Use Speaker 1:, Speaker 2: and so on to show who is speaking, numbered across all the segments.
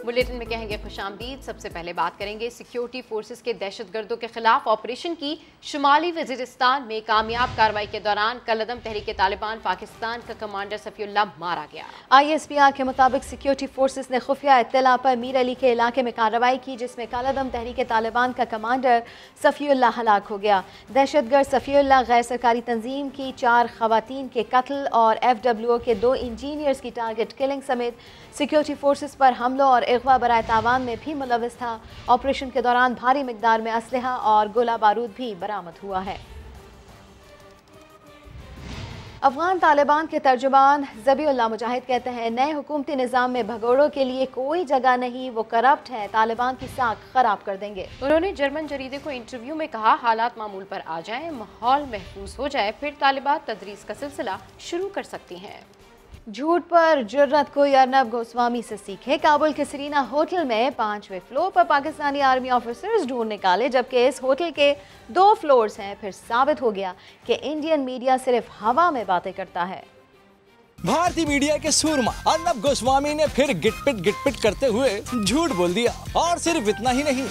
Speaker 1: Bulletin में कहेंगे खुशामदीद। सबसे पहले बात करेंगे सिक्योरिटी फोर्सेस के दहशतगर्दों के खिलाफ ऑपरेशन की। शुमाली वजीरिस्तान में कामयाब कार्रवाई के दौरान कलअदम तहरीक तालिबान पाकिस्तान का कमांडर सफीउल्लाह मारा गया। ISPR के मुताबिक सिक्योरिटी फोर्सेस ने खुफिया इत्तला पर मीर अली के इलाके में कार्रवाई की, जिसमें कलअदम तहरीक तालिबान का कमांडर सफीउल्लाह हलाक हो गया। दहशतगर्द सफीउल्लाह गैर सरकारी तंजीम की 4 खवातीन के कत्ल और FWO के 2 इंजीनियर्स की टारगेट किलिंग समेत सिक्योरिटी फोर्सेस पर हमलों और अगवा बराए तावान में भी मुलव्वस था। ऑपरेशन के दौरान भारी मिकदार में असलहा और गोला बारूद भी बरामद हुआ है। अफगान तालिबान के तर्जुमान ज़बीउल्लाह मुजाहिद कहते हैं, नए हुकूमती निज़ाम में भगोड़ों के लिए कोई जगह नहीं, वो करप्ट है, तालिबान की साख खराब कर देंगे। उन्होंने जर्मन जरीदे को इंटरव्यू में कहा, हालात मामूल पर आ जाएं, माहौल महफूज हो जाए, फिर तालिबान तदरीस का सिलसिला शुरू कर सकती हैं। झूठ पर जुर्रत कोई अर्नब गोस्वामी से सीखे। काबुल के सरीना होटल में 5वें फ्लोर पर पाकिस्तानी आर्मी ऑफिसर्स ढूंढ निकाले, जबकि इस होटल के 2 फ्लोर्स हैं। फिर साबित हो गया कि इंडियन मीडिया सिर्फ हवा में बातें करता है।
Speaker 2: भारतीय मीडिया के सूरमा अर्नब गोस्वामी ने फिर गिटपिट करते हुए झूठ बोल दिया, और सिर्फ इतना ही नहीं,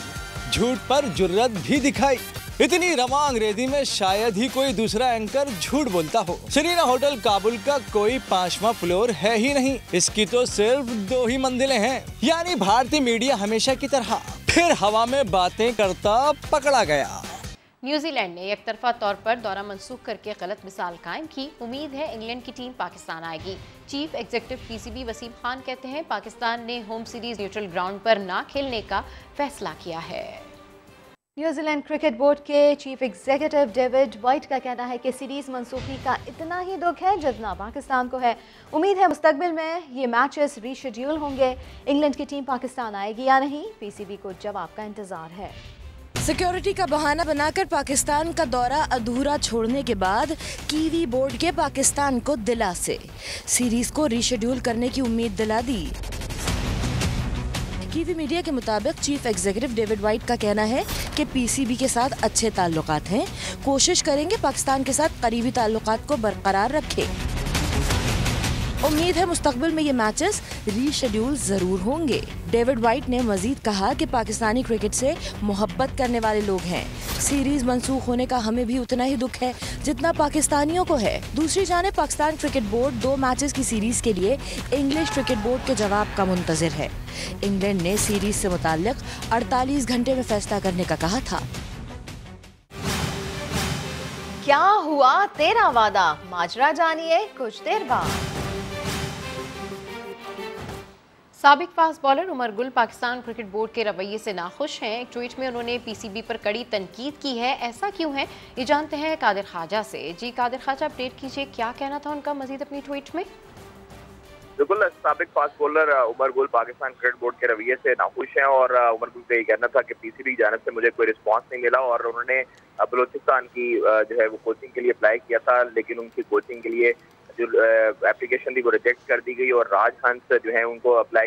Speaker 2: झूठ पर जुर्रत भी दिखाई। इतनी रवां अंग्रेजी में शायद ही कोई दूसरा एंकर झूठ बोलता हो। सरीना होटल काबुल का कोई 5वां फ्लोर है ही नहीं, इसकी तो सिर्फ 2 ही मंजिलें हैं। यानी भारतीय मीडिया हमेशा की तरह फिर हवा में बातें करता पकड़ा गया।
Speaker 1: न्यूजीलैंड ने एक तरफा तौर पर दौरा मंसूख करके गलत मिसाल कायम की। उम्मीद है इंग्लैंड की टीम पाकिस्तान आएगी। Chief executive PCB Wasim Khan कहते हैं, पाकिस्तान ने होम सीरीज न्यूट्रल ग्राउंड पर ना खेलने का फैसला किया है। न्यूजीलैंड क्रिकेट बोर्ड के चीफ एग्जीक्यूटिव डेविड वाइट का कहना है कि सीरीज मंसूखी का इतना ही दुख है जितना पाकिस्तान को है। उम्मीद है मुस्तकबिल में ये मैचेस रीशेड्यूल होंगे। इंग्लैंड की टीम पाकिस्तान आएगी या नहीं, PCB को जवाब का इंतजार है।
Speaker 3: सिक्योरिटी का बहाना बनाकर पाकिस्तान का दौरा अधूरा छोड़ने के बाद कीवी बोर्ड के पाकिस्तान को दिलासे, सीरीज को रीशेड्यूल करने की उम्मीद दिला दी। कीवी मीडिया के मुताबिक चीफ एग्जीक्यूटिव डेविड वाइट का कहना है कि PCB के साथ अच्छे ताल्लुकात हैं, कोशिश करेंगे पाकिस्तान के साथ करीबी ताल्लुकात को बरकरार रखें। उम्मीद है मुस्तकबिल में ये मैचेस रीशेड्यूल जरूर होंगे। डेविड वाइट ने मजीद कहा कि पाकिस्तानी क्रिकेट से मोहब्बत करने वाले लोग हैं। सीरीज मंसूख होने का हमें भी उतना ही दुख है जितना पाकिस्तानियों को है। दूसरी जानिब पाकिस्तान क्रिकेट बोर्ड 2 मैचेस की सीरीज के लिए इंग्लिश क्रिकेट बोर्ड के जवाब का मुंतजिर है। इंग्लैंड ने सीरीज से मुताल्लिक 48 घंटे में फैसला करने का कहा था।
Speaker 1: क्या हुआ तेरा वादा, माजरा जानिए कुछ देर बाद। साबिक fast bowler Umar Gul Pakistan cricket board के रवैये से नाखुश हैं। एक ट्वीट में उन्होंने PCB पर कड़ी तनकीद की है। ऐसा क्यों है, ये जानते हैं कादिर ख्वाजा से। जी कादिर ख्वाजा, अपडेट कीजिए, क्या कहना था उनका मजीद अपनी ट्वीट में।
Speaker 4: बिल्कुल, साबिक fast bowler Umar Gul Pakistan cricket board के रवैये से नाखुश हैं और उमर गुल का ये कहना था कि PCB की जानिब से मुझे कोई रिस्पांस नहीं मिला और उन्होंने बलूचिस्तान की जो है वो कोचिंग के लिए अप्लाई किया था, लेकिन उनकी कोचिंग के लिए जो एप्लीकेशन थी वो रिजेक्ट कर दी गई और राज हंस जो है उनको अप्लाई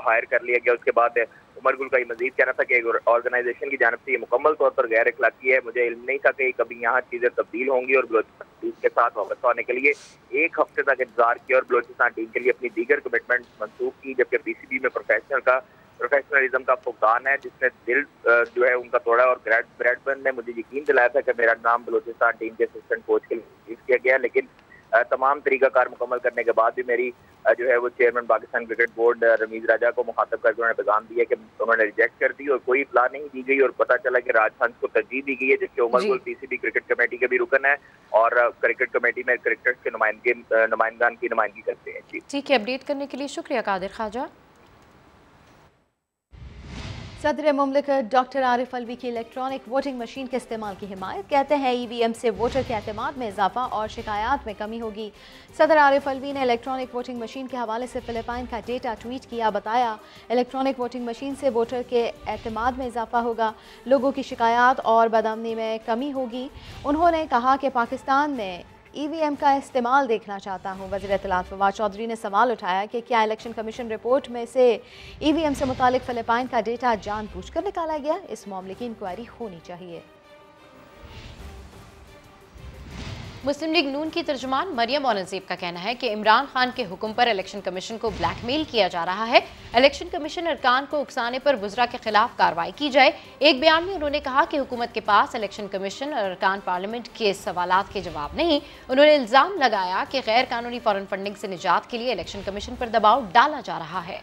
Speaker 4: हायर कर लिया गया। उसके बाद उमर गुल का ये मजीद कहना था कि ऑर्गेनाइजेशन की जानिब से ये मुकम्मल तौर पर गैर अखलाकी है। मुझे इल्म नहीं था कि कभी यहाँ चीज़ें तब्दील होंगी और बलूचिस्तान टीम के साथ वापस आने के लिए 1 हफ्ते तक इंतजार किया और बलूचिस्तान टीम के लिए अपनी दीगर कमिटमेंट मनसूख की, जबकि PCB में प्रोफेशनलिज्म का फुकदान है जिसने दिल जो है उनका तोड़ा। और ब्रैडबर्न ने मुझे यकीन दिलाया था कि मेरा नाम बलूचिस्तान टीम के असिस्टेंट कोच के लिए किया गया, लेकिन तमाम तरीकाकार मुकम्मल करने के बाद भी मेरी जो है वो chairman Pakistan cricket board Ramiz Raja को मुखातब करके उन्होंने पैगाम दिया कि उन्होंने रिजेक्ट कर दी और कोई इत्तला नहीं दी गई और पता चला कि राज हंस को तरजीह दी गई है, जबकि Umar Gul PCB cricket committee के भी रुकन है और क्रिकेट कमेटी में क्रिकेटर्स के नुमाइंदान की नुमाइंदगी करते हैं।
Speaker 1: ठीक है, अपडेट करने के लिए शुक्रिया कादिर ख्वाजा। सदर मुमलिकत डॉक्टर आरिफ अलवी की इलेक्ट्रॉनिक वोटिंग मशीन के इस्तेमाल की हिमायत, कहते हैं EVM से वोटर के एतमाद में इजाफा और शिकायत में कमी होगी। सदर आरिफ अलवी ने इलेक्ट्रॉनिक वोटिंग मशीन के हवाले से फिलिपाइन का डेटा ट्वीट किया, बताया इलेक्ट्रॉनिक वोटिंग मशीन से वोटर के एतमाद में इजाफा होगा, लोगों की शिकायत और बदअमनी में कमी होगी। उन्होंने कहा कि पाकिस्तान में EVM का इस्तेमाल देखना चाहता हूँ। वज़ीर इत्तलात फवाद चौधरी ने सवाल उठाया कि क्या इलेक्शन कमीशन रिपोर्ट में से EVM से मुतालिक फिलिपाइन का डेटा जानबूझकर निकाला गया, इस मामले की इंक्वायरी होनी चाहिए। मुस्लिम लीग नून की तर्जुमान मरियम औरंगजेब का कहना है कि इमरान खान के हुक्म पर इलेक्शन कमीशन को ब्लैकमेल किया जा रहा है। इलेक्शन कमीशन अरकान को उकसाने पर वुज़रा के खिलाफ कार्रवाई की जाए। एक बयान में उन्होंने कहा कि हुकूमत के पास इलेक्शन कमीशन और अरकान पार्लियामेंट के सवालात के जवाब नहीं। उन्होंने इल्ज़ाम लगाया कि गैर कानूनी फॉरेन फंडिंग से निजात के लिए इलेक्शन कमीशन पर दबाव डाला जा रहा है।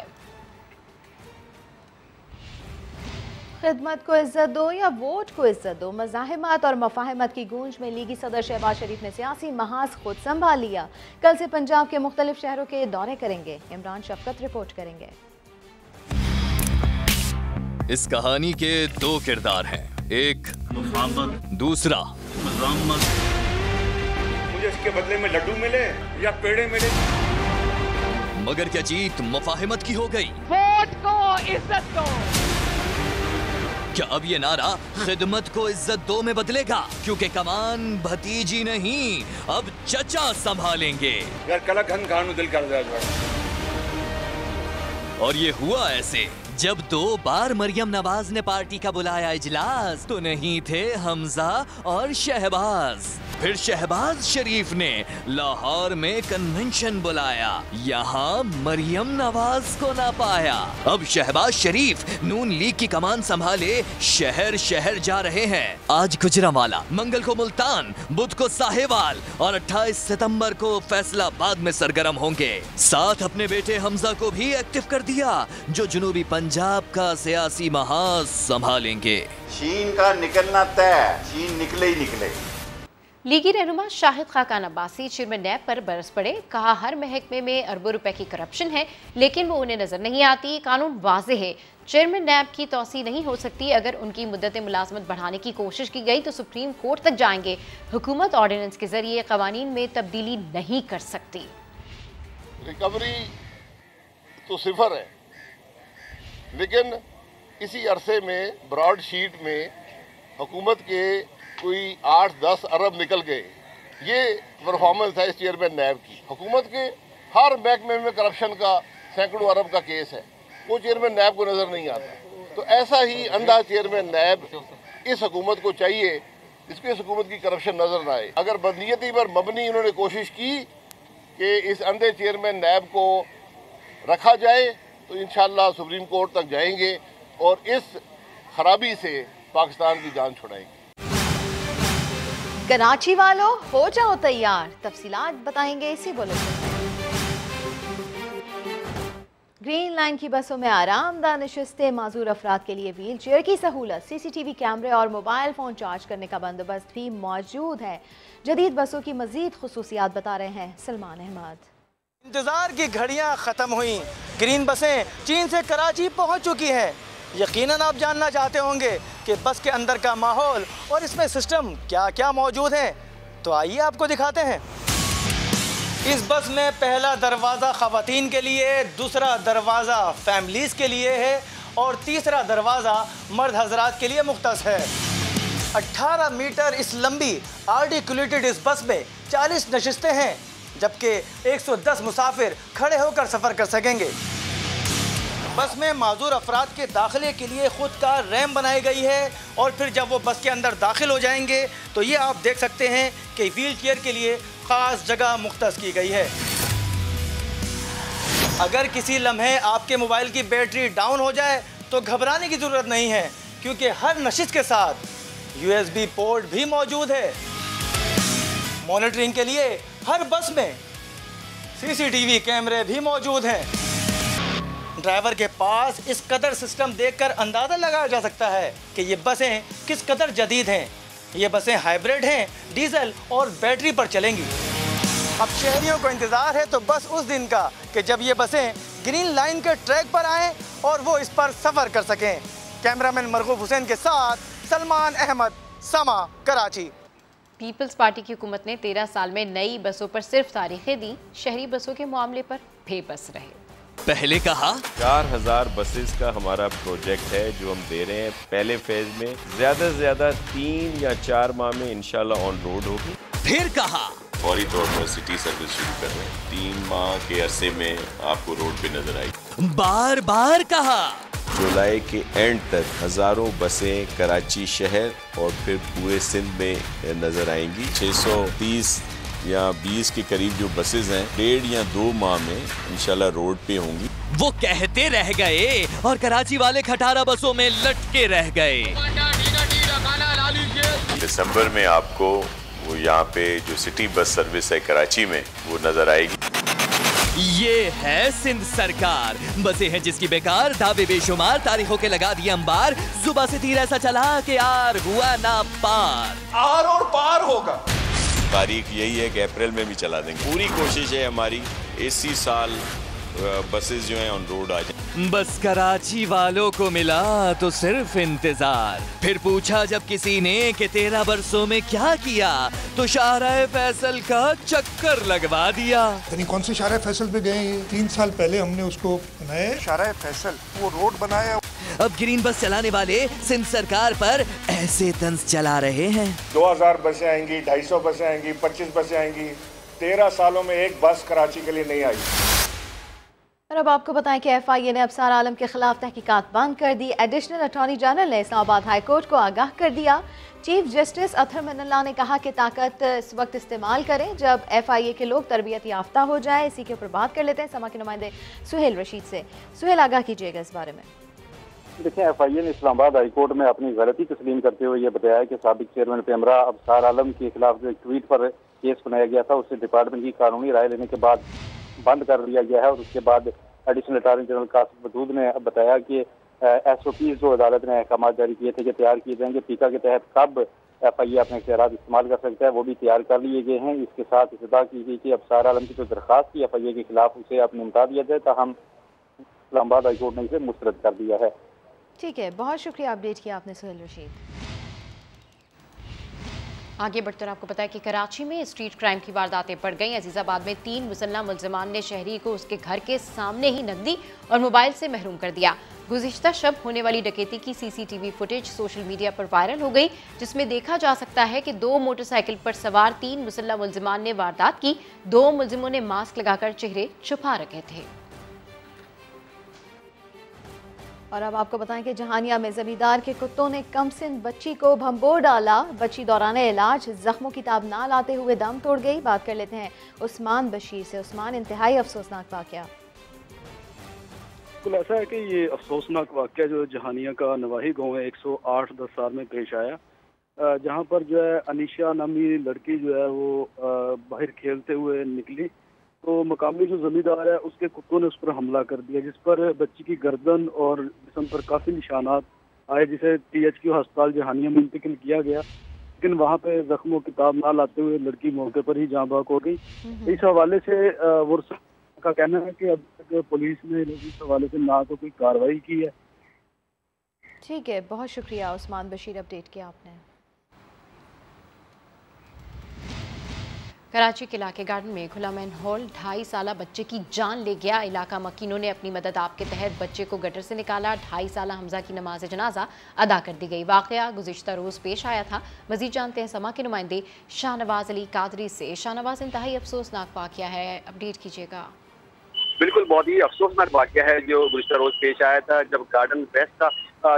Speaker 5: खिदमत को इज्जत दो या वोट को इज्जत दो, मज़ाहिमत और मफाहमत की गूंज में लीगी सदर शहबाज शरीफ ने सियासी महाज खुद संभाल लिया। कल से पंजाब के मुख्तलिफ शहरों के दौरे करेंगे। इमरान शफकत रिपोर्ट करेंगे।
Speaker 2: इस कहानी के दो किरदार हैं, एक दूसरा
Speaker 6: मुझे इसके बदले में लड्डू मिले या पेड़े मिले,
Speaker 2: मगर क्या जीत मुफाहमत की हो गई?
Speaker 7: वोट को इज्जत दो।
Speaker 2: क्या अब ये नारा खिदमत को इज्जत दो में बदलेगा? क्योंकि कमान भतीजी नहीं, अब चचा संभालेंगे।
Speaker 6: यार कला घन घाणु दिल कर दिया।
Speaker 2: और ये हुआ ऐसे, जब 2 बार मरियम नवाज ने पार्टी का बुलाया इजलास तो नहीं थे हमजा और शहबाज। फिर शहबाज शरीफ ने लाहौर में कन्वेंशन बुलाया, यहाँ मरियम नवाज को ना पाया। अब शहबाज शरीफ नून लीग की कमान संभाले शहर शहर जा रहे हैं। आज गुजरांवाला, मंगल को मुल्तान, बुध को साहेवाल और 28 सितंबर को फैसलाबाद में सरगर्म होंगे। साथ अपने बेटे हमजा को भी एक्टिव कर दिया, जो जुनूबी पंजाब का सियासी महाज संभालेंगे।
Speaker 6: चीन का निकलना तय, चीन निकले ही निकले।
Speaker 1: लीगी रहनुमा शाहिद खाकान अब्बासी चेयरमैन नैब पर बरस पड़े। कहा हर महकमे में अरबों रुपए की करप्शन है, लेकिन वो उन्हें नजर नहीं आती। कानून वाज़ेह है, चेयरमैन नैब की तौसी नहीं हो सकती। अगर उनकी मुद्दत मुलाजमत बढ़ाने की कोशिश की गई तो सुप्रीम कोर्ट तक जाएंगे। हुकूमत ऑर्डिनेंस के जरिए कवानीन में तब्दीली नहीं कर सकती।
Speaker 8: रिकवरी तो सिफर है, लेकिन इसी अरसे में ब्रॉड शीट में हुकूमत के कोई 8-10 अरब निकल गए। ये परफॉर्मेंस है इस चेयरमैन नैब की। हुकूमत के हर महकमे में करप्शन का सैकड़ों अरब का केस है, वो चेयरमैन नैब को नज़र नहीं आता। तो ऐसा ही अंधा चेयरमैन नैब इस हुकूमत को चाहिए, इसको इस हुकूमत की करप्शन नज़र ना आए। अगर बदनीयती पर मबनी उन्होंने कोशिश की कि इस अंधे चेयरमैन नैब को रखा जाए तो इंशाअल्लाह सुप्रीम कोर्ट तक जाएंगे और इस खराबी से पाकिस्तान की जान छुड़ाएंगे।
Speaker 5: कराची वालों हो जाओ तैयार, तफसीलात बताएंगे इसी बुलेटिन में। ग्रीन लाइन की बसों में आरामदाह नशिस्तें, माजूर अफराद के लिए व्हील चेयर की सहूलत, CCTV कैमरे और मोबाइल फ़ोन चार्ज करने का बंदोबस्त भी मौजूद है। जदीद बसों की मजीद खुसूसियात बता रहे हैं सलमान अहमद।
Speaker 2: इंतजार की घड़ियां खत्म हुई, ग्रीन बसें चीन से कराची पहुंच चुकी हैं। यकीनन आप जानना चाहते होंगे कि बस के अंदर का माहौल और इसमें सिस्टम क्या क्या मौजूद है, तो आइए आपको दिखाते हैं। इस बस में पहला दरवाज़ा ख़वातीन के लिए, दूसरा दरवाज़ा फैमिलीज़ के लिए है और तीसरा दरवाज़ा मर्द हजरात के लिए मुख्तस है। 18 मीटर इस लंबी आर्टिकुलेटेड इस बस में 40 नशिस्तें हैं, जबकि 110 मुसाफिर खड़े होकर सफ़र कर सकेंगे। बस में माजूर अफराद के दाखिले के लिए ख़ुद का रैंप बनाई गई है और फिर जब वो बस के अंदर दाखिल हो जाएंगे तो ये आप देख सकते हैं कि व्हील चेयर के लिए ख़ास जगह मुख्तस की गई है। अगर किसी लम्हे आपके मोबाइल की बैटरी डाउन हो जाए तो घबराने की ज़रूरत नहीं है, क्योंकि हर नशिस्त के साथ USB पोर्ट भी मौजूद है। मॉनिटरिंग के लिए हर बस में CCTV कैमरे भी मौजूद हैं। ड्राइवर के पास इस कदर सिस्टम देखकर अंदाज़ा लगाया जा सकता है कि ये बसें किस कदर जदीद हैं। ये बसें हाइब्रिड हैं, डीजल और बैटरी पर चलेंगी। अब शहरियों को इंतज़ार है तो बस उस दिन का कि जब ये बसें ग्रीन लाइन के ट्रैक पर आएँ और वो इस पर सफ़र कर सकें। कैमरामैन मरगूब हुसैन के साथ सलमान अहमद, समा, कराची।
Speaker 1: पीपल्स पार्टी की हुकूमत ने 13 साल में नई बसों पर सिर्फ तारीखें दी, शहरी बसों के मामले पर बेबस रहे।
Speaker 9: पहले कहा 4000 बसेस का हमारा प्रोजेक्ट है जो हम दे रहे हैं। पहले फेज में ज्यादा से ज्यादा 3 या 4 माह में इंशाल्लाह ऑन रोड होगी।
Speaker 2: फिर कहा
Speaker 9: फौरी तौर पर सिटी सर्विस शुरू कर रहे हैं, 3 माह के अरसे में आपको रोड पे नजर आएगी।
Speaker 2: बार बार कहा
Speaker 9: जुलाई के एंड तक हज़ारों बसें कराची शहर और फिर पूरे सिंध में नज़र आएंगी। 630 या 20 के करीब जो बसेस हैं 1.5 या 2 माह में इंशाल्लाह रोड पे होंगी।
Speaker 2: वो कहते रह गए और कराची वाले खटारा बसों में लटके रह गए।
Speaker 9: दिसंबर में आपको वो यहाँ पे जो सिटी बस सर्विस है कराची में वो नजर आएगी।
Speaker 2: ये है सिंध सरकार, बसें हैं जिसकी बेकार, दावे बेशुमार, तारीखों के लगा दिए अंबार, सुबह से तीर ऐसा चला कि आर हुआ ना पार।
Speaker 10: आर और पार होगा।
Speaker 9: तारीख यही है कि अप्रैल में भी चला देंगे। पूरी कोशिश है हमारी इसी साल बसेस जो हैं ऑन रोड आ जाए।
Speaker 2: बस कराची वालों को मिला तो सिर्फ इंतजार। फिर पूछा जब किसी ने कि 13 बरसों में क्या किया, तो शाहराह फैसल का चक्कर लगवा दिया।
Speaker 10: यानी कौन से शाहराह फैसल पे गए? 3 साल पहले हमने उसको बनाया शाहराह फैसल, वो रोड बनाया।
Speaker 2: अब ग्रीन बस चलाने वाले सिंध सरकार पर ऐसे तंज चला रहे हैं।
Speaker 10: 2000 बसें आएंगी, 250 बसें आएंगी, 25 बसें आएंगी। 13 सालों में एक बस कराची के लिए नहीं आई।
Speaker 5: और अब आपको बताएं कि FIA ने अफसार आलम के खिलाफ तहकीकात बंद कर दी। एडिशनल अटॉर्नी जनरल ने इस्लामाबाद हाई कोर्ट को आगाह कर दिया। चीफ जस्टिस अथर मनल्ला ने कहा कि ताकत इस वक्त इस्तेमाल करें जब FIA के लोग तरबियत याफ्ता हो जाए। इसी के ऊपर बात कर लेते हैं समा के नुमाइंदे सुहेल रशीद से। सुहेल, आगाह कीजिएगा इस बारे में।
Speaker 11: देखिए, FIA ने इस्लामाबाद हाई कोर्ट में अपनी गलती तस्लीम करते हुए ये बताया कि साबिक चेयरमैन पैमरा अफसार आलम के खिलाफ जो एक ट्वीट पर केस बनाया गया था उसे डिपार्टमेंट की कानूनी राय लेने के बाद बंद कर दिया गया है। और उसके बाद additional attorney general Qasim Wadood ने बताया कि SOP जो अदालत ने अहकाम जारी किए थे कि तैयार किए जाएंगे, पीका के तहत कब FIA अपने इख्तियारात इस्तेमाल कर सकता है वो भी तैयार कर लिए गए हैं। इसके साथ इत्तफाक की गई कि अफसार आलम की जो दरख्वास्त थी FIA के खिलाफ उसे अब निपटा दिया जाए, ताहम इस्लामाबाद हाई कोर्ट ने इसे मुस्तरद कर दिया है।
Speaker 5: ठीक है, बहुत शुक्रिया अपडेट किया आपने सुहेल रशीद।
Speaker 1: आगे बढ़कर आपको पता है कि कराची में स्ट्रीट क्राइम की वारदातें बढ़ गई। अजीजाबाद में 3 मुसल्लम मुल्जिमान ने शहरी को उसके घर के सामने ही नकदी और मोबाइल से महरूम कर दिया। गुज़िश्ता शब होने वाली डकैती की CCTV फुटेज सोशल मीडिया पर वायरल हो गई, जिसमें देखा जा सकता है कि 2 मोटरसाइकिल पर सवार 3 मुसल्लम मुल्जिमान ने वारदात की। 2 मुल्जिमों ने मास्क लगाकर चेहरे छुपा रखे थे।
Speaker 5: और अब आपको बताएं कि जहानिया में जमींदार के कुत्तों ने कमसिन बच्ची को भंबोर डाला। बच्ची दौरान इलाज जख्मों की ताब ना लाते हुए दम तोड़ गई। बात कर लेते हैं उस्मान बशीर से। उस्मान, इंतहाई अफसोसनाक वाकया।
Speaker 12: बिल्कुल ऐसा है कि ये अफसोसनाक वाकया जो जहानिया का नवाही गाँव है 108 दसार में पेश आया, जहाँ पर जो है अनिशा नामी लड़की जो है वो बाहर खेलते हुए निकली तो मकामी जो जमींदार है उसके कुत्तों ने उस पर हमला कर दिया, जिस पर बच्ची की गर्दन और जिस्म पर काफ़ी निशानात आए, जिसे THQ अस्पताल जहानिया में इंतकाल किया गया। लेकिन वहाँ पे जख्मों की ताब ना लाते हुए लड़की मौके पर ही जाँ बाक हो गई। इस हवाले से वर्षा का कहना है कि अब तक पुलिस ने इस हवाले से ना तो कोई कार्रवाई की है।
Speaker 5: ठीक है, बहुत शुक्रिया उस्मान बशीर, अपडेट किया आपने।
Speaker 1: कराची के इलाके गार्डन में खुला मैनहोल 2.5 साला बच्चे की जान ले गया। इलाका मकीनों ने अपनी मदद आप के तहत बच्चे को गटर से निकाला। 2.5 साला हमजा की नमाज जनाजा अदा कर दी गई। वाकया गुज़िश्ता रोज़ पेश आया था। मजीद जानते हैं समा के नुमाइंदे शाहनवाज अली कादरी से। शाहनवाज, इंतहाई अफसोसनाक वाकया है, अपडेट कीजिएगा।
Speaker 4: बिल्कुल, बहुत ही अफसोसनाक वाकया है जो गुज़िश्ता रोज़ पेश आया था, जब गार्डन वेस्ट का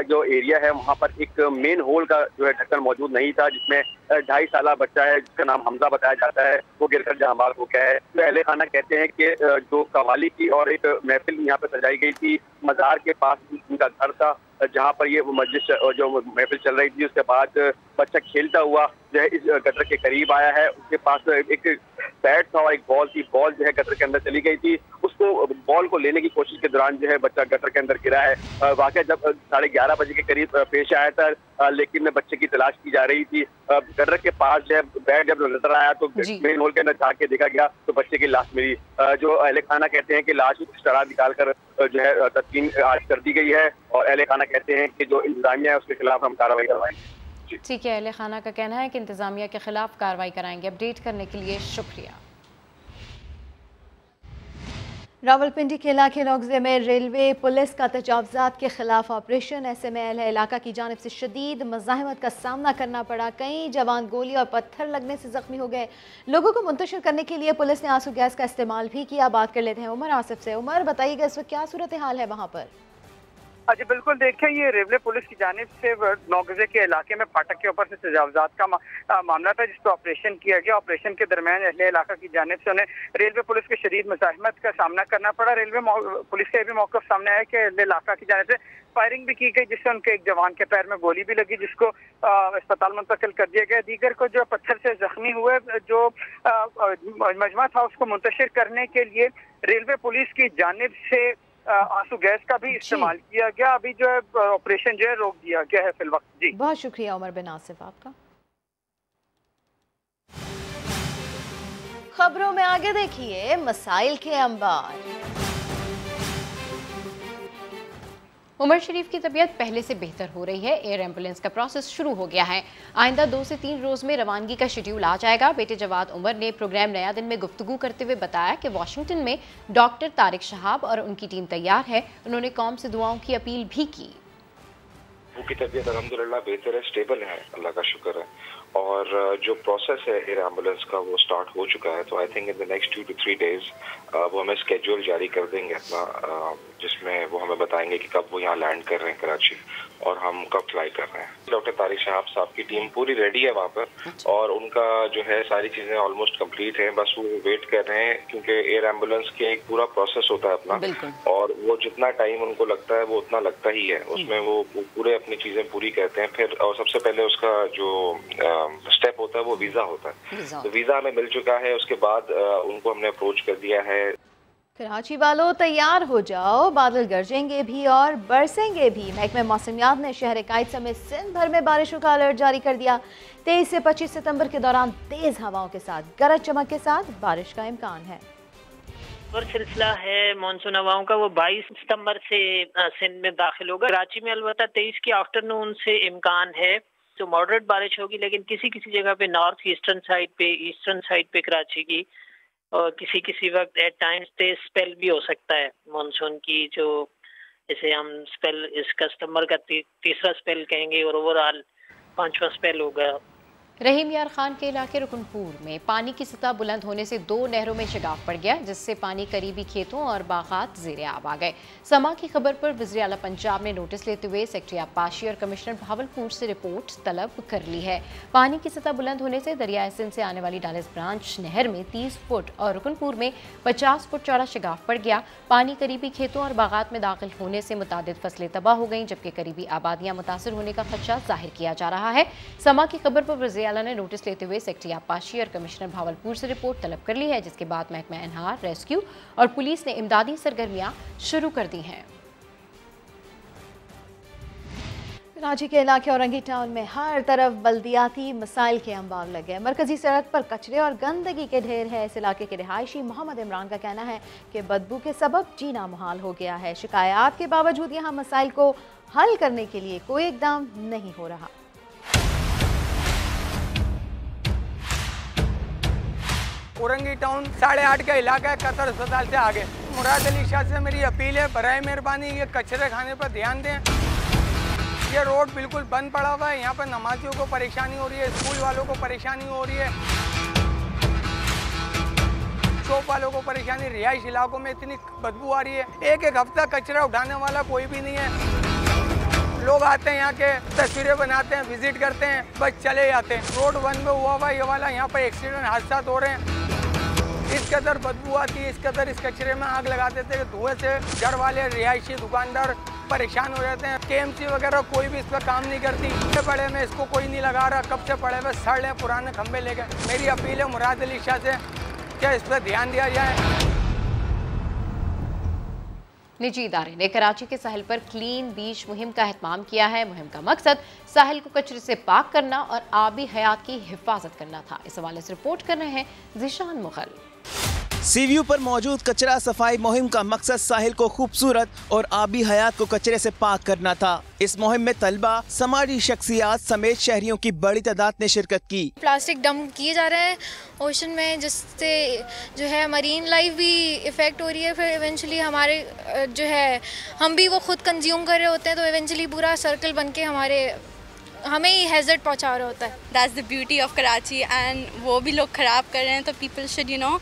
Speaker 4: जो एरिया है वहाँ पर एक मेन होल का जो है ढक्कन मौजूद नहीं था, जिसमें 2.5 साला बच्चा है जिसका नाम हमजा बताया जाता है, वो गिरकर जहाँ बाग हो गया है। तो अहले खाना कहते हैं कि जो कवाली की और एक महफिल यहाँ पे सजाई गई थी, मज़ार के पास उनका घर था जहाँ पर ये मस्जिद जो महफिल चल रही थी। उसके बाद बच्चा खेलता हुआ जो है इस गटर के करीब आया है। उसके पास एक बैट था और एक बॉल थी। बॉल जो है गटर के अंदर चली गई थी। उसको बॉल को लेने की कोशिश के दौरान जो है बच्चा गटर के अंदर गिरा है। वाकया जब 11:30 बजे के करीब पेश आया था, लेकिन बच्चे की तलाश की जा रही थी। गटर के पास जो है बैट जब नजर आया तो मेन होल के अंदर जाके देखा गया तो बच्चे की लाश मिली। जो अहले खाना कहते हैं कि लाश इस तरह निकाल कर जो है तस्कीन आज कर दी गई है और अहले खाना कहते हैं कि जो इंतजामिया है उसके खिलाफ हम कार्रवाई करवाएंगे।
Speaker 1: ठीक है, अहले खाना का कहना है कि इंतजामिया के खिलाफ कार्रवाई कराएंगे। अपडेट करने के लिए शुक्रिया।
Speaker 5: रावलपिंडी के इलाके नौगजे में रेलवे पुलिस का तजावुज़ात के खिलाफ ऑपरेशन। ऐसे में अहले इलाका की जानिब से शदीद मज़ाहमत का सामना करना पड़ा। कई जवान गोली और पत्थर लगने से जख्मी हो गए। लोगों को मुंतशिर करने के लिए पुलिस ने आंसू गैस का इस्तेमाल भी किया। बात कर लेते हैं उमर आसिफ से। उमर, बताइएगा इस वक्त क्या सूरत हाल है वहाँ पर?
Speaker 13: जी बिल्कुल, देखें ये रेलवे पुलिस की जानिब से 9 गज़े के इलाके में फाटक के ऊपर से तजावुज़ात का मामला था, जिस पर ऑपरेशन किया गया। ऑपरेशन के दरमियान अहले इलाका की जानिब से उन्हें रेलवे पुलिस के शदीद मुज़ाहमत का सामना करना पड़ा। रेलवे पुलिस का ये भी मौक़िफ़ सामने आया कि अहले इलाका की जानिब से फायरिंग भी की गई, जिससे उनके एक जवान के पैर में गोली भी लगी, जिसको अस्पताल मुंतकिल कर दिया गया। दीगर को जो पत्थर से जख्मी हुए जो मजमा था उसको मुंतशिर करने के लिए रेलवे पुलिस की जानिब से आंसू गैस का भी इस्तेमाल किया गया। अभी जो है ऑपरेशन जो है रोक दिया गया है फिलवक्त। जी
Speaker 5: बहुत शुक्रिया उमर बिन आसिफ आपका। खबरों में आगे देखिए मसाइल के अंबार।
Speaker 1: उमर शरीफ की तबीयत पहले से बेहतर हो रही है। एयर एम्बुलेंस का प्रोसेस शुरू हो गया है। आइंदा 2 से 3 रोज में रवानगी का शेड्यूल आ जाएगा। बेटे जवाद उमर ने प्रोग्राम नया दिन में गुफ्तगू करते हुए बताया कि वाशिंगटन में डॉक्टर तारिक शहाब और उनकी टीम तैयार है। उन्होंने कौम से दुआओं की अपील भी की।
Speaker 14: उनकी तबीयत अल्हम्दुलिल्लाह बेहतर है, स्टेबल है, अल्लाह का शुक्र है। और जो प्रोसेस है एयर एम्बुलेंस का वो स्टार्ट हो चुका है। तो I think in the next 2 to 3 days वो हमें स्केड्यूल जारी कर देंगे अपना, जिसमें वो हमें बताएंगे कि कब वो यहाँ लैंड कर रहे हैं कराची और हम कब फ्लाई कर रहे हैं। डॉक्टर तारिक शहाब साहब की टीम पूरी रेडी है वहाँ पर और उनका जो है सारी चीज़ें ऑलमोस्ट कंप्लीट हैं। बस वो वेट कर रहे हैं क्योंकि एयर एम्बुलेंस के एक पूरा प्रोसेस होता है अपना, और वो जितना टाइम उनको लगता है वो उतना लगता ही है। उसमें वो पूरे अपनी चीज़ें पूरी करते हैं। फिर और सबसे पहले उसका जो स्टेप होता है वो वीज़ा होता है। तो वीज़ा हमें मिल चुका है। उसके बाद उनको हमने अप्रोच कर दिया है।
Speaker 5: कराची वालों तैयार हो जाओ, बादल गरजेंगे भी और बरसेंगे भी। महकमे मौसमियात ने शहर कायद समेत सिंध भर में बारिशों का अलर्ट जारी कर दिया। 23 से 25 सितंबर के दौरान तेज हवाओं के साथ गरज चमक के साथ बारिश का इम्कान है।
Speaker 15: और सिलसिला है मानसून हवाओं का वो 22 सितंबर से सिंध में दाखिल होगा। कराची में अलबत्ता 23 की आफ्टरनून से इम्कान है तो मॉडरेट बारिश होगी, लेकिन किसी किसी जगह पे नॉर्थ ईस्टर्न साइड पे, ईस्टर्न साइड पे कराची की, और किसी वक्त एट टाइम्स तेज स्पेल भी हो सकता है मानसून की, जो इसे हम स्पेल इस कस्टमर का तीसरा स्पेल कहेंगे और ओवरऑल 5वां स्पेल होगा।
Speaker 1: रहीम यार खान के इलाके रुकनपुर में पानी की सतह बुलंद होने से 2 नहरों में शिगाफ पड़ गया, जिससे पानी करीबी खेतों और बागात ज़ेरे आब आ गए। समा की खबर पर वज़ीर आला पंजाब ने नोटिस लेते हुए सेक्रेटरी आबपाशी और कमिश्नर भावलपुर से रिपोर्ट तलब कर ली है। पानी की सतह बुलंद होने से दरियाए सिंध से आने वाली डालिस ब्रांच नहर में 30 फुट और रुकनपुर में 50 फुट चौड़ा शिगाफ पड़ गया। पानी करीबी खेतों और बागात में दाखिल होने से मुतादिद फसलें तबाह हो गईं, जबकि करीबी आबादियां मुतासर होने का खदशा जाहिर किया जा रहा है। समा की खबर पर वज़ीर आला ने नोटिस लेते हुए सेक्रेटरी आबपाशी और कमिश्नर भावलपुर से रिपोर्ट तलब कर ली है, जिसके बाद महकमा एनहार, रेस्क्यू और पुलिस ने इमदादी सरगर्मियां शुरू कर दी हैं।
Speaker 5: कराची के इलाके औरंगी टाउन में हर तरफ बल्दियाती मसाइल के अंबार लगे। मरकजी सड़क पर कचरे और गंदगी के ढेर है। इस इलाके के रिहायशी मोहम्मद इमरान का कहना है कि बदबू के सबब जीना मुहाल हो गया है। शिकायत के बावजूद यहाँ मसाइल को हल करने के लिए कोई इकदाम नहीं हो रहा।
Speaker 16: औरंगी टाउन 8.5 का इलाका है, कतर अस्पताल से आगे। मुराद अली शाह से मेरी अपील है, बराए मेहरबानी ये कचरे खाने पर ध्यान दें। ये रोड बिल्कुल बंद पड़ा हुआ है, यहाँ पर नमाजियों को परेशानी हो रही है, स्कूल वालों को परेशानी हो रही है, शॉप वालों को परेशानी, रिहाइश इलाकों में इतनी बदबू आ रही है। एक हफ्ता कचरा उठाने वाला कोई भी नहीं है। लोग आते हैं यहाँ के, तस्वीरें बनाते हैं, विजिट करते हैं, बस चले जाते हैं। रोड बंद में हुआ हुआ ये वाला, यहाँ पर एक्सीडेंट हादसा हो रहे हैं। इस कदर बदबू आती है, इस कदर इस कचरे में आग लगा देते हैं, धुएं से घर वाले रिहायशी दुकानदार परेशान हो जाते हैं। केएमसी वगैरह कोई भी इस पर काम नहीं करती। पड़े में इसको कोई नहीं लगा रहा, कब से पड़े हुए सड़ रहे पुराने खंभे लेके। मेरी अपील है मुराद अली शाह से क्या इस पर ध्यान दिया जाए।
Speaker 1: निजी इदारे ने कराची के साहिल पर क्लीन बीच मुहिम का एहतमाम किया है। मुहिम का मकसद साहिल को कचरे से पाक करना और आबी हयात की हिफाजत करना था। इस हवाले से रिपोर्ट कर रहे हैं ज़ीशान मुगल।
Speaker 17: सीव्यू पर मौजूद कचरा सफाई मुहिम का मकसद साहिल को खूबसूरत और आबी हयात को कचरे से पाक करना था। इस मुहिम में तलबा, समाजी शख्सियात समेत शहरियों की बड़ी तादाद ने शिरकत की।
Speaker 18: प्लास्टिक डंप किए जा रहे हैं ओशन में, जिससे जो है मरीन लाइफ भी इफ़ेक्ट हो रही है। फिर इवेंचुअली हमारे जो है हम भी वो खुद कंज्यूम कर रहे होते हैं, तो इवेंचुअली पूरा सर्कल बन के हमें ही हैज़र्ड पहुंचा रहा होता है।
Speaker 19: That's the beauty of Karachi and वो भी लोग ख़राब कर रहे हैं, तो पीपल शुड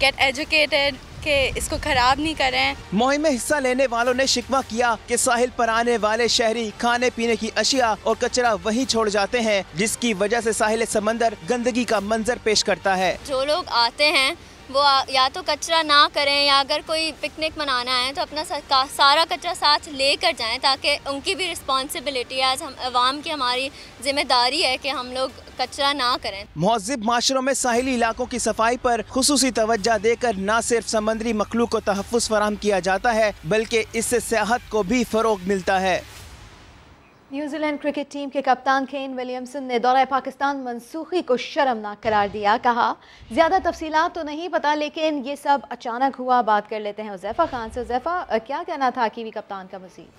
Speaker 19: गेट एजुकेटेड कि इसको खराब नहीं करें।
Speaker 17: मुहिम में हिस्सा लेने वालों ने शिकवा किया कि साहिल पर आने वाले शहरी खाने पीने की अशिया और कचरा वहीं छोड़ जाते हैं, जिसकी वजह से साहिल समंदर गंदगी का मंजर पेश करता है।
Speaker 20: जो लोग आते हैं वो या तो कचरा ना करें, या अगर कोई पिकनिक मनाना है तो अपना सारा कचरा साथ लेकर जाएं, ताकि उनकी भी रिस्पॉन्सिबिलिटी है, हम अवाम की हमारी जिम्मेदारी है कि हम लोग कचरा ना करें।
Speaker 17: मुहज़्ज़िब माशरों में साहिली इलाकों की सफाई पर खुसूसी तवज्जो देकर न सिर्फ समंदरी मखलूक को तहफ़्फ़ुज़ फराहम किया जाता है, बल्कि इससे सियाहत को भी फ़रोग़ मिलता है।
Speaker 5: न्यूजीलैंड क्रिकेट टीम के कप्तान केन विलियमसन ने दौरा पाकिस्तान मनसूखी को शर्मनाक करार दिया। कहा, ज़्यादा तफसीलात तो नहीं पता, लेकिन ये सब अचानक हुआ। बात कर लेते हैं उज़ैफ़ा खान से। उज़ैफ़ा, क्या कहना था कीवी कप्तान का मज़ीद?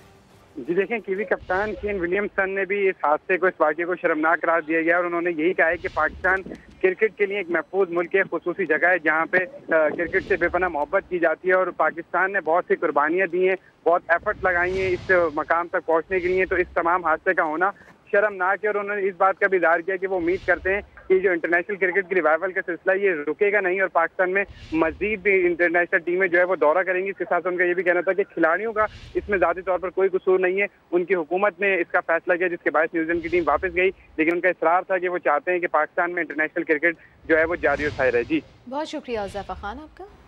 Speaker 13: जी देखें, कीवी कप्तान केन विलियमसन ने भी इस हादसे को, इस वाक़े को शर्मनाक करार दिया गया और उन्होंने यही कहा है कि पाकिस्तान क्रिकेट के लिए एक महफूज मुल्क है, खुसूसी जगह है जहाँ पे क्रिकेट से बेपनाह मोहब्बत की जाती है और पाकिस्तान ने बहुत सी कुर्बानियाँ दी हैं, बहुत एफर्ट लगाई हैं इस मकाम तक पहुँचने के लिए। तो इस तमाम हादसे का होना शर्मनाक है और उन्होंने इस बात का भी इज़हार किया कि वो उम्मीद करते हैं कि जो इंटरनेशनल क्रिकेट की रिवाइवल का सिलसिला ये रुकेगा नहीं और पाकिस्तान में मजीद भी इंटरनेशनल टीमें जो है वो दौरा करेंगी। इसके साथ उनका ये भी कहना था कि खिलाड़ियों का इसमें ज़ाती तौर पर कोई कसूर नहीं है, उनकी हुकूमत ने इसका फैसला किया जिसके बाद न्यूजीलैंड की टीम वापस गई, लेकिन उनका इसरार था कि वो चाहते हैं कि पाकिस्तान में इंटरनेशनल क्रिकेट जो है वो जारी और साहिर रहे। जी
Speaker 5: बहुत शुक्रिया उज़ैफ़ा खान आपका।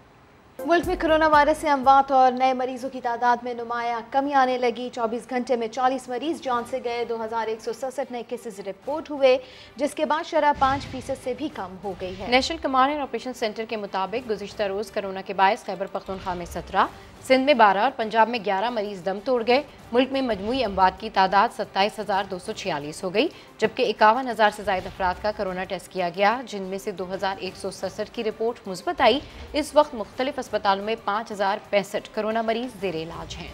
Speaker 5: मुल्क में कोरोना वायरस से अमवात और नए मरीजों की तादाद में नुमाया कमी आने लगी। 24 घंटे में 40 मरीज जान से गए, 2167 नए केसेस रिपोर्ट हुए, जिसके बाद शरह 5% से भी कम हो गई है।
Speaker 1: National command and operation centre के मुताबिक गुज़िश्ता रोज़ कोरोना के बायस खैबर पख्तूनख्वा में 17, सिंध में 12 और पंजाब में 11 मरीज दम तोड़ गए। मुल्क में मजमूई अमवात की तादाद 27,246 हो गई, जबकि 51,000 से ज़ायद अफराद का कोरोना टेस्ट किया गया, जिनमें से 2,167 की रिपोर्ट मुस्बत आई। इस वक्त मुख्तलिफ अस्पतालों में 5,065 कोरोना मरीज ज़ेर इलाज हैं।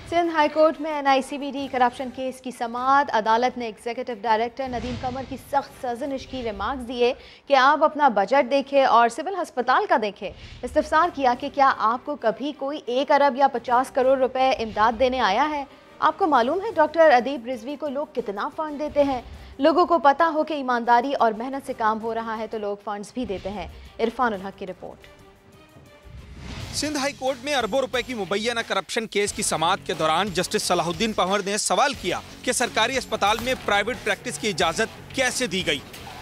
Speaker 5: सिंध हाई कोर्ट में NICVD करप्शन केस की समाअत। अदालत ने एग्जीक्यूटिव डायरेक्टर नदीम कमर की सख्त सरजनिश की रिमार्क्स दिए कि आप अपना बजट देखें और सिविल अस्पताल का देखें। इस्तफसार किया कि क्या आपको कभी कोई 1 अरब या 50 करोड़ रुपए इमदाद देने आया है? आपको मालूम है डॉक्टर अदीब रिजवी को लोग कितना फंड देते हैं? लोगों को पता हो कि ईमानदारी और मेहनत से काम हो रहा है तो लोग फंड्स भी देते हैं। इरफानुल हक की रिपोर्ट।
Speaker 21: सिंध हाई कोर्ट में अरबों रुपए की मुबैना करप्शन केस की समाअत के दौरान जस्टिस सलाहुद्दीन पंवर ने सवाल किया कि सरकारी अस्पताल में प्राइवेट प्रैक्टिस की इजाजत कैसे दी गई,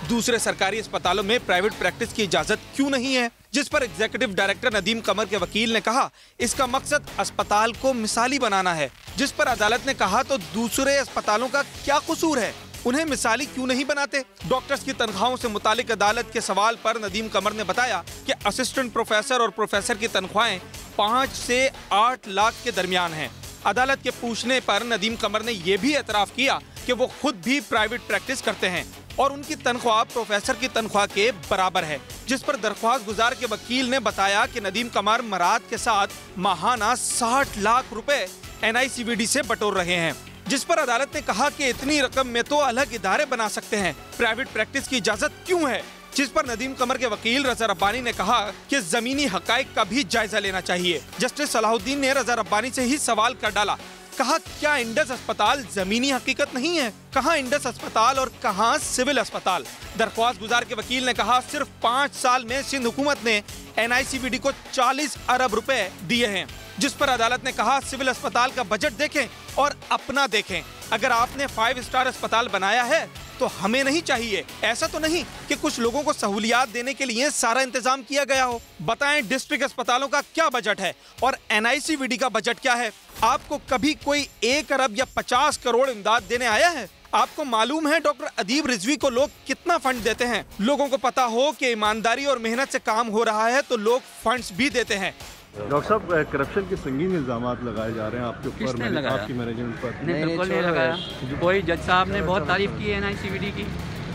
Speaker 21: दूसरे सरकारी अस्पतालों में प्राइवेट प्रैक्टिस की इजाजत क्यों नहीं है, जिस पर एग्जीक्यूटिव डायरेक्टर नदीम कमर के वकील ने कहा इसका मकसद अस्पताल को मिसाली बनाना है, जिस पर अदालत ने कहा तो दूसरे अस्पतालों का क्या कसूर है, उन्हें मिसाली क्यों नहीं बनाते। डॉक्टर्स की तनख्वाहों से मुतालिक अदालत के सवाल पर नदीम कमर ने बताया कि असिस्टेंट प्रोफेसर और प्रोफेसर की तनख्वाहें 5 से 8 लाख के दरमियान हैं। अदालत के पूछने पर नदीम कमर ने यह भी एतराफ़ किया कि वो खुद भी प्राइवेट प्रैक्टिस करते हैं और उनकी तनख्वाह प्रोफेसर की तनख्वाह के बराबर है, जिस पर दरख्वास्त गुजार के वकील ने बताया कि नदीम कमर मराद के साथ माहाना 60 लाख रुपए NICVD से बटोर रहे हैं, जिस पर अदालत ने कहा कि इतनी रकम में तो अलग इदारे बना सकते हैं, प्राइवेट प्रैक्टिस की इजाजत क्यों है, जिस पर नदीम कमर के वकील रजा रब्बानी ने कहा कि जमीनी हकाइक का भी जायजा लेना चाहिए। जस्टिस सलाहुद्दीन ने रजा रब्बानी से ही सवाल कर डाला, कहा क्या इंडस अस्पताल जमीनी हकीकत नहीं है, कहाँ इंडस अस्पताल और कहाँ सिविल अस्पताल। दरख्वास्त गुजार के वकील ने कहा सिर्फ 5 साल में सिंध हुकूमत ने NICVD को 40 अरब रुपए दिए हैं, जिस पर अदालत ने कहा सिविल अस्पताल का बजट देखें और अपना देखें। अगर आपने 5 स्टार अस्पताल बनाया है तो हमें नहीं चाहिए। ऐसा तो नहीं कि कुछ लोगों को सहूलियात देने के लिए सारा इंतजाम किया गया हो। बताएं डिस्ट्रिक्ट अस्पतालों का क्या बजट है और NICVD का बजट क्या है। आपको कभी कोई 1 अरब या 50 करोड़ इमदाद देने आया है? आपको मालूम है डॉक्टर अदीब रिजवी को लोग कितना फंड देते हैं? लोगों को पता हो कि ईमानदारी और मेहनत से काम हो रहा है तो लोग फंड्स भी देते हैं।
Speaker 22: डॉक्टर साहब, करप्शन के संगीन इल्जामात लगाए जा रहे हैं आपके ऊपर, आपकी मैनेजमेंट पर।
Speaker 23: नहीं, बिल्कुल नहीं लगाया। कोई जज साहब ने बहुत तारीफ की है NICVD की,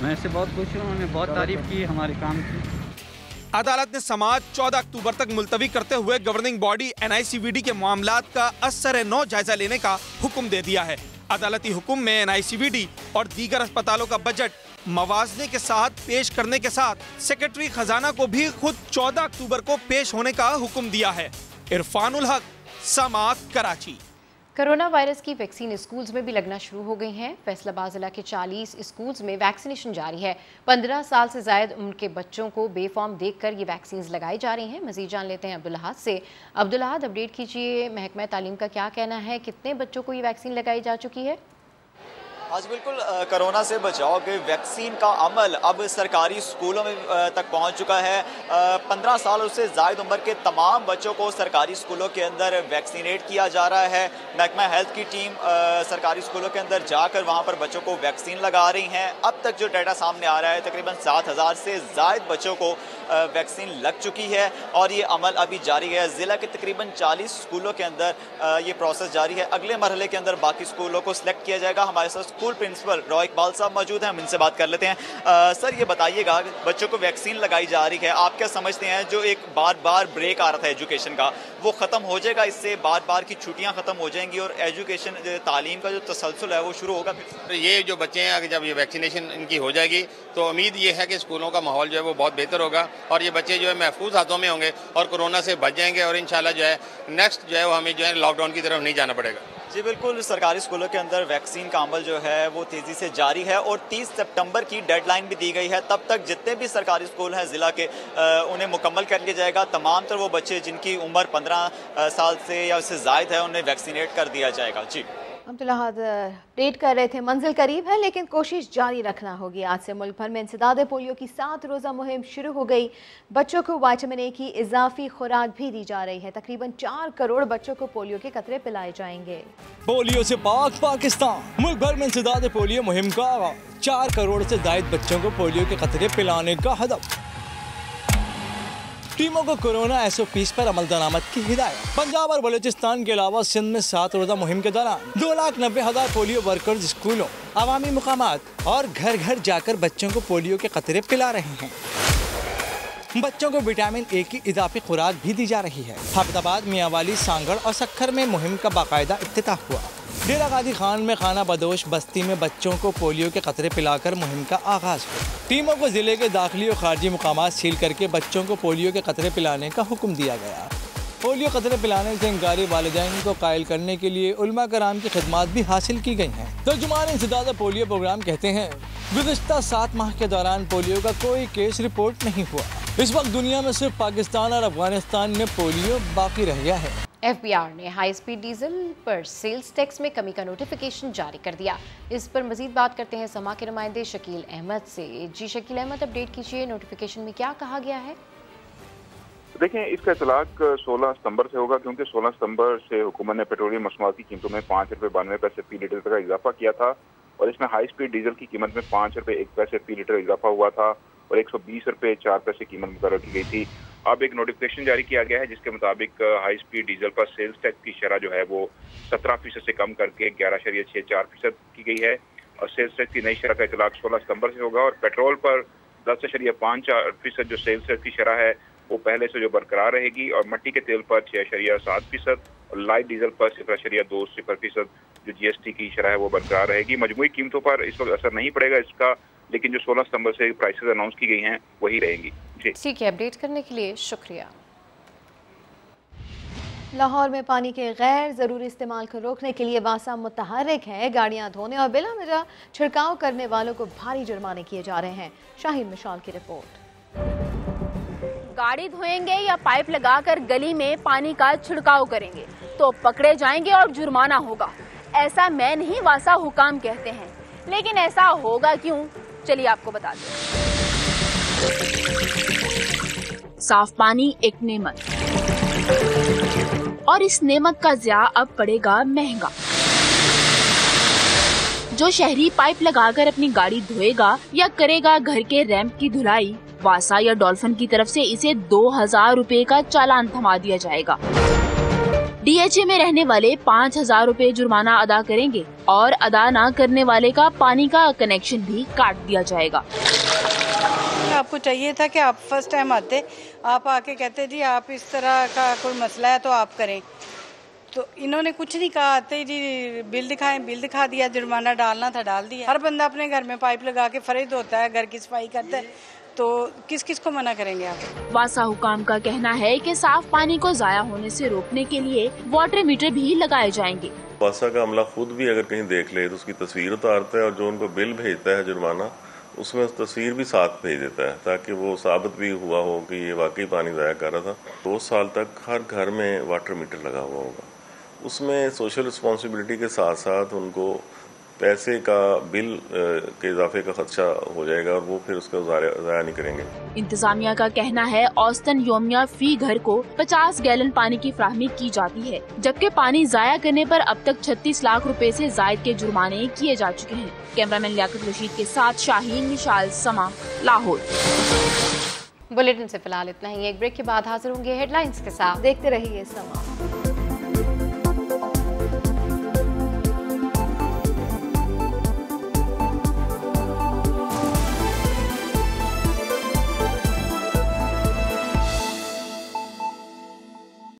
Speaker 23: मैं इससे बहुत खुश हूँ, उन्होंने बहुत तारीफ की हमारे काम की।
Speaker 21: अदालत ने समाअत 14 अक्टूबर तक मुलतवी करते हुए गवर्निंग बॉडी NICVD के मामलात का असर-ए-नौ जायजा लेने का हुक्म दे दिया है। अदालती हुक्म में NICVD और दीगर अस्पतालों का बजट मवाजने के साथ पेश करने के साथ सेक्रेटरी खजाना को भी खुद 14 अक्टूबर को पेश होने का हुक्म दिया है। इरफानुल हक, समाअत, कराची।
Speaker 1: कोरोना वायरस की वैक्सीन स्कूल्स में भी लगना शुरू हो गई हैं। फैसलाबाद जिला के 40 स्कूल्स में वैक्सीनेशन जारी है। 15 साल से ज़ायद उनके बच्चों को बेफॉर्म देखकर ये वैक्सीन लगाई जा रही हैं। मज़ीद जान लेते हैं अब्दुल अहद से। अब्दुल अहद, अपडेट कीजिए, महकमा तालीम का क्या कहना है, कितने बच्चों को ये वैक्सीन लगाई जा चुकी है?
Speaker 3: आज बिल्कुल कोरोना से बचाव के वैक्सीन का अमल अब सरकारी स्कूलों में तक पहुंच चुका है। 15 साल से ज़ायद उम्र के तमाम बच्चों को सरकारी स्कूलों के अंदर वैक्सीनेट किया जा रहा है। महकमा हेल्थ की टीम सरकारी स्कूलों के अंदर जाकर वहां पर बच्चों को वैक्सीन लगा रही हैं। अब तक जो डाटा सामने आ रहा है, तकरीबन 7000 से ज़ायद बच्चों को वैक्सीन लग चुकी है और ये अमल अभी जारी है। ज़िला के तकरीबन 40 स्कूलों के अंदर ये प्रोसेस जारी है। अगले मरहले के अंदर बाकी स्कूलों को सिलेक्ट किया जाएगा। हमारे साथ स्कूल प्रिंसिपल रॉय इकबाल साहब मौजूद हैं, हम इनसे बात कर लेते हैं। सर, ये बताइएगा, बच्चों को वैक्सीन लगाई जा रही है, आप क्या समझते हैं जो एक बार ब्रेक आ रहा था एजुकेशन का, वो ख़त्म हो जाएगा? इससे बार की छुट्टियाँ ख़त्म हो जाएंगी और एजुकेशन तालीम का जो तसलसल है वो शुरू होगा?
Speaker 6: तो ये जो बच्चे हैं, जब ये वैक्सीनेशन इनकी हो जाएगी तो उम्मीद ये है कि स्कूलों का माहौल जो है वो बहुत बेहतर होगा और ये बच्चे जो है महफूज हाथों में होंगे और कोरोना से बच जाएंगे और इंशाल्लाह जो है नेक्स्ट जो है वो हमें जो है लॉकडाउन की तरफ नहीं जाना पड़ेगा।
Speaker 3: जी बिल्कुल, सरकारी स्कूलों के अंदर वैक्सीन का अमल जो है वो तेज़ी से जारी है और 30 सितंबर की डेडलाइन भी दी गई है। तब तक जितने भी सरकारी स्कूल हैं ज़िला के, उन्हें मुकम्मल कर लिया जाएगा। तमाम तर वो बच्चे जिनकी उम्र 15 साल से या उससे ज़ायद है उन्हें वैक्सीनेट कर दिया जाएगा। जी
Speaker 5: अब्दुल अहद अपडेट कर रहे थे, मंजिल करीब है लेकिन कोशिश जारी रखना होगी। आज से मुल्क भर में इंसदाद पोलियो की 7 रोज़ा मुहिम शुरू हो गई। बच्चों को विटामिन ए की इजाफी खुराक भी दी जा रही है। तकरीबन 4 करोड़ बच्चों को पोलियो के कतरे पिलाए जाएंगे।
Speaker 2: पोलियो से पाक पाकिस्तान, मुल्क भर में इंसदाद पोलियो मुहिम का आगाज। 4 करोड़ से ज़ायद बच्चों को पोलियो के कतरे पिलाने का हदफ। टीमों को कोरोना SOPs पर अमल दरामद की हिदायत। पंजाब और बलूचिस्तान के अलावा सिंध में 7 रोज़ा मुहिम के दौरान 2,90,000 पोलियो वर्कर्स स्कूलों, अवामी मुकामात और घर घर जाकर बच्चों को पोलियो के कतरे पिला रहे हैं। बच्चों को विटामिन ए की इजाफी खुराक भी दी जा रही है। हैदराबाद, मियांवाली, सांगड़ और सक्खर में मुहिम का बाकायदा इफ्तिताह हुआ। डेरा गाजी खान में खाना बदोश बस्ती में बच्चों को पोलियो के कतरे पिलाकर मुहिम का आगाज हुआ। टीमों को जिले के दाखिली और खारजी मुकामात सील करके बच्चों को पोलियो के कतरे पिलाने का हुक्म दिया गया। पोलियो कतरे पिलाने से इंकारी वालिदैन को कायल करने के लिए उलमा कराम की खिदमात भी हासिल की गई हैं। तर्जुमान इंसदाद पोलियो प्रोग्राम कहते हैं, गुज़िश्ता 7 माह के दौरान पोलियो का कोई केस रिपोर्ट नहीं हुआ। इस वक्त दुनिया में सिर्फ पाकिस्तान और अफगानिस्तान में पोलियो बाकी रह गया है।
Speaker 1: FBR ने हाई स्पीड डीजल पर सेल्स टैक्स में कमी का नोटिफिकेशन जारी कर दिया। इस पर मजीद बात करते हैं समा के नुमाइंदे शकील अहमद से। जी शकील अहमद, अपडेट कीजिए, नोटिफिकेशन में क्या कहा गया है?
Speaker 7: देखें, इसका इतलाक 16 सितंबर से होगा क्योंकि 16 सितंबर से हुकूमत ने पेट्रोलियम मसनूआत की कीमतों में 5 रुपये 92 पैसे फी लीटर का इजाफा किया था और इसमें हाई स्पीड डीजल की कीमत में 5 रुपये 1 पैसे फी लीटर इजाफा हुआ था और 120 रुपये 4 पैसे कीमत मुकर्रर की गई थी। अब एक नोटिफिकेशन जारी किया गया है जिसके मुताबिक हाई स्पीड डीजल पर सेल्स टैक्स की शरह जो है वो 17% से कम करके 11.64% की गई है और सेल्स टैक्स की नई शरह का इतलाक 16 सितंबर से होगा और पेट्रोल पर 10.54% जो सेल्स टैक्स की शरह है वो पहले से जो बरकरार रहेगी और मट्टी के तेल पर 6.7% और लाइट डीजल पर 0.20% जो GST की शरह है वो बरकरार रहेगी। मजमूई कीमतों पर इस वक्त असर नहीं पड़ेगा इसका, लेकिन जो 16 सितंबर से प्राइसेस अनाउंस की गई हैं वही रहेंगी। जी
Speaker 1: ठीक है, अपडेट करने के लिए शुक्रिया।
Speaker 5: लाहौर में पानी के गैर ज़रूरी इस्तेमाल को रोकने के लिए वासा मुतहर्रिक है। गाड़ियां धोने और बिला वजह छिड़काव करने वालों को भारी जुर्माने किए जा रहे हैं। शाहीन मिशाल की रिपोर्ट।
Speaker 24: गाड़ी धोएंगे या पाइप लगाकर गली में पानी का छिड़काव करेंगे तो पकड़े जाएंगे और जुर्माना होगा। ऐसा मैं नहीं, वासा हुकाम कहते हैं। लेकिन ऐसा होगा क्यों, चलिए आपको बता दें। साफ पानी एक नेमत और इस नेमत का ज़िया अब पड़ेगा महंगा। जो शहरी पाइप लगाकर अपनी गाड़ी धोएगा या करेगा घर के रैंप की धुलाई, वासा या डॉल्फिन की तरफ से इसे 2000 रुपए का चालान थमा दिया जाएगा। DHA में रहने वाले 5000 रुपए जुर्माना अदा करेंगे और अदा न करने वाले का पानी का कनेक्शन भी काट दिया जाएगा।
Speaker 25: आपको चाहिए था कि आप फर्स्ट टाइम आते, आप आके कहते जी आप इस तरह का कोई मसला है तो आप करें, तो इन्होंने कुछ नहीं कहा। आते जी बिल दिखाएं, बिल दिखा दिया, जुर्माना डालना था डाल दिया। हर बंदा अपने घर में पाइप लगा के फर्ज होता है, घर की सफाई करता है, तो किस किस को मना करेंगे आप।
Speaker 24: वासा हुकाम का कहना है कि साफ पानी को जाया होने से रोकने के लिए वाटर मीटर भी लगाए जाएंगे
Speaker 8: पासा का अमला खुद भी अगर कहीं देख ले तो उसकी तस्वीर उतारता है और जो उनको बिल भेजता है जुर्माना उसमें उस तस्वीर भी साथ भेज देता है ताकि वो साबित भी हुआ हो कि ये वाकई पानी ज़ाया कर रहा था। 2 साल तक हर घर में वाटर मीटर लगा हुआ होगा। उसमें सोशल रिस्पॉन्सिबिलिटी के साथ साथ उनको पैसे का बिल के इजाफे का खदशा हो जाएगा और वो फिर उसका ज़ाया नहीं करेंगे।
Speaker 24: इंतजामिया का कहना है औसतन योमिया फी घर को 50 गैलन पानी की फ्राहमी की जाती है, जबकि पानी जाया करने पर अब तक 36 लाख रुपए से जायद के जुर्माने किए जा चुके हैं। कैमरामैन लियाकत रशीद के साथ शाहीन मिशाल, समा, लाहौर।
Speaker 1: बुलेटिन से फिलहाल इतना ही। एक ब्रेक के बाद हाजिर होंगे हेडलाइंस के साथ।
Speaker 5: देखते रहिए समा।